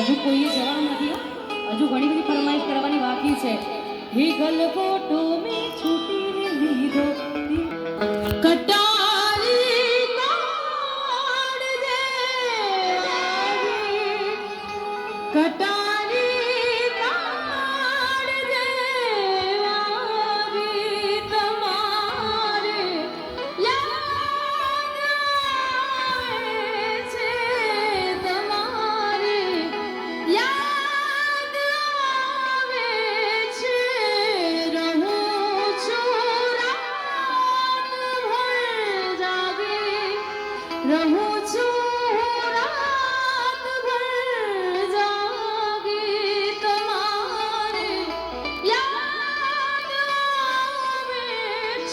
હજુ કોઈએ જવાનું નથી હો. હજુ ઘણી બધી ફરમાઈશ કરવાની બાકી છે. હે ગલગોટો મેં છૂટીને લીધો કટારી કાઢજે કટારી કાઢજે વાગી તમારે યાદ આવે છે તમારે યાદ આવે છે રહું છું રાતભર જાગી રહું છું રાતભર જાગી તમારે યાદ આવે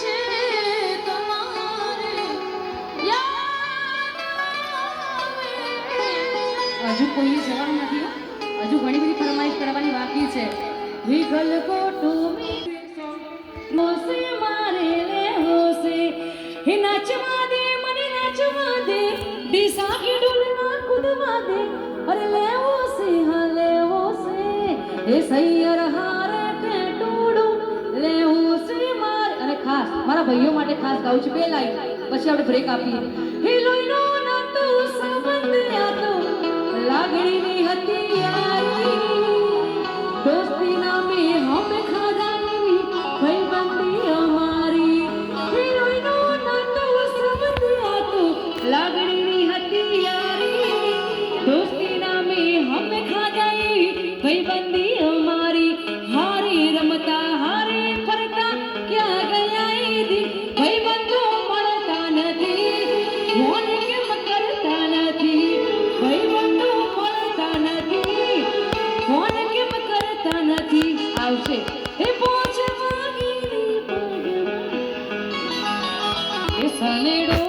છે તમારે યાદ આવે. હજુ કોઈએ જવાનું નથી હો. હજુ ઘણી બધી ફરમાઈશ કરવાની બાકી છે. વિગલ કોટો મોસે મારે લે હોસે હે નાચવા દે મને નાચવા દે દિશા કે ડોલના કૂદવા દે અરે લેવો છે હા લેવો છે હે સૈયર હારે કે ટોડું લેવો છે મારે. અને ખાસ મારા ભાઈઓ માટે ખાસ ગાઉં છું 2 લાઈન પછી આપણે બ્રેક આપીએ. હે લોઈનો ના તો સંબંધ આ તો લાગણીની હતી યારી दोस्ती नामे हम खादानी भाईबंदी हमारी हीरोइनो ना तो समझिया तो लागणी હતી યારી दोस्ती नामे हम खादाई भाईबंदी हमारी हारे रमता हारे फरता क्या ગયા એ દી ભાઈબંધો મળતા નથી ફોન કેમ કરતા નથી ભાઈબંધો મળતા નથી ફોન કેમ કરતા નથી આવશે હે પહોંચ વાગીની પગમાં એ સનેડો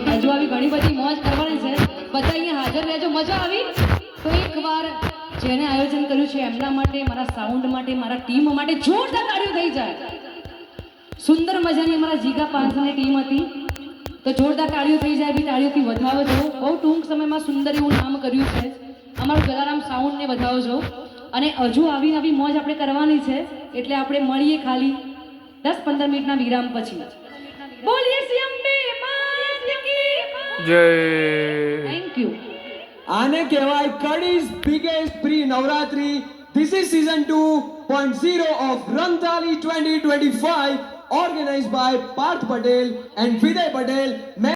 હજુ આવી ઘણી બધી મોજ કરવાની છે. બધા અહીંયા હાજર રહેજો. મજા આવી તો એકવાર જેને આયોજન કર્યું છે એમના માટે મારા સાઉન્ડ માટે મારા ટીમ માટે જોરદાર તાળીઓ થઈ જાય. સુંદર મજાની અમારા જીગા 5 ની ટીમ હતી તો જોરદાર તાળીઓ થઈ જાય. બી તાળીઓથી વધાવો છો. બહુ ટૂંક સમયમાં સુંદર એવું નામ કર્યું છે અમારું ગલારામ સાઉન્ડને વધાવો છો. અને હજુ આવી નવી મોજ આપણે કરવાની છે એટલે આપણે મળીએ ખાલી 10-15 મિનિટના વિરામ પછી. બોલીએ શ્રી અંબે માત કી જય. Thank you. આને કહેવાય Kadi's biggest pre Navratri. This is season 2.0 of Rangtali 2025 organized by Parth Patel and Viday Patel.